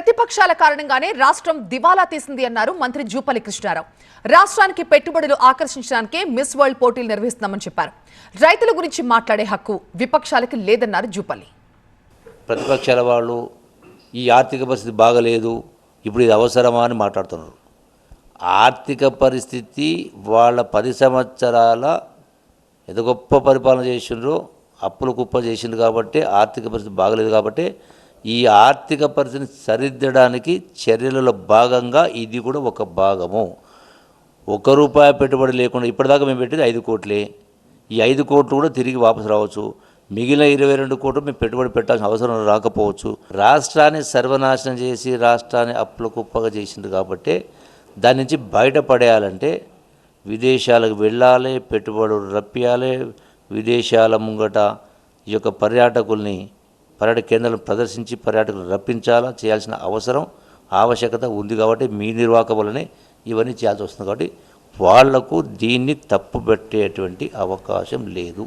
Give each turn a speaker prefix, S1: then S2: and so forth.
S1: ప్రతిపక్షాల కారణంగానే రాష్ట్రం దివాలా తీసింది అన్నారు మంత్రి జూపల్లి కృష్ణారావు. రాష్ట్రానికి పెట్టుబడులు ఆకర్షించడానికే మిస్ వరల్డ్ పోటీలు నిర్వహిస్తున్నామని చెప్పారు. రైతుల గురించి మాట్లాడే హక్కు విపక్షాలకు లేదన్నారు జూపల్లి.
S2: ప్రతిపక్షాల వాళ్ళు ఈ ఆర్థిక పరిస్థితి బాగలేదు, ఇప్పుడు ఇది అవసరమా అని మాట్లాడుతున్నారు. ఆర్థిక పరిస్థితి వాళ్ళ 10 సంవత్సరాల ఎంత గొప్ప పరిపాలన చేసిండ్రో, అప్పులు కుప్ప చేసిండ్రు కాబట్టి ఆర్థిక పరిస్థితి బాగలేదు కాబట్టి ఈ ఆర్థిక పరిస్థితిని సరిదిద్దడానికి చర్యలలో భాగంగా ఇది కూడా ఒక భాగము. ₹1 పెట్టుబడి లేకుండా ఇప్పటిదాకా మేము పెట్టేది 5 కోట్లే. ఈ 5 కోట్లు కూడా తిరిగి వాపసు రావచ్చు. మిగిలిన 22 కోట్లు మేము పెట్టుబడి పెట్టాల్సిన అవసరం రాకపోవచ్చు. రాష్ట్రాన్ని సర్వనాశనం చేసి రాష్ట్రాన్ని అప్పుల కుప్పగా చేసిండ్రు కాబట్టి దాని నుంచి బయటపడేయాలంటే విదేశాలకు వెళ్ళాలి, పెట్టుబడులు రప్పియాలి, విదేశాల ముంగట ఈ యొక్క పర్యాటక కేంద్రాలను ప్రదర్శించి పర్యాటకులు రప్పించాలా, చేయాల్సిన ఆవశ్యకత ఉంది. కాబట్టి మీ నిర్వాహక వల్లనే ఇవన్నీ చేయాల్సి వస్తుంది. కాబట్టి వాళ్లకు దీన్ని తప్పుపెట్టేటువంటి అవకాశం లేదు.